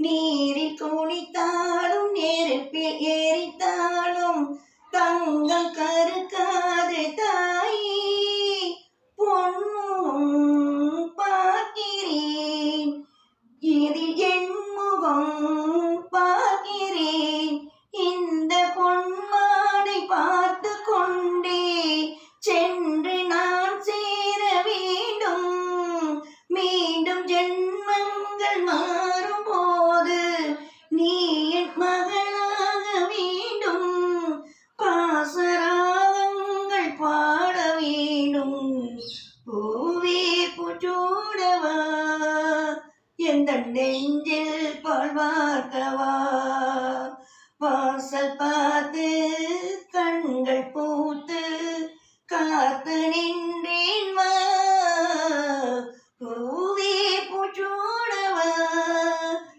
நீரில் குளித்தாலும் நெருப்பில் எரித்தாலும் தங்கம் கருக்காது தாயே. பொன்முகம் பார்க்கிறேன், இதில் என் முகம் பார்க்கிறேன். இந்த பொன்மானை பார்த்து கொண்டே சென்று நான் சேர வேண்டும். மீண்டும் ஜென்மங்கள் மாறும் போது நீ என் மகளாக வேண்டும். பாசராகங்கள் பாட வேண்டும். பூவே பூச்சூடவா, எந்த நெஞ்சில் பால் வார்க்கவா. வாசல் பார்த்து கண்கள் பூத்து காத்து நின்றே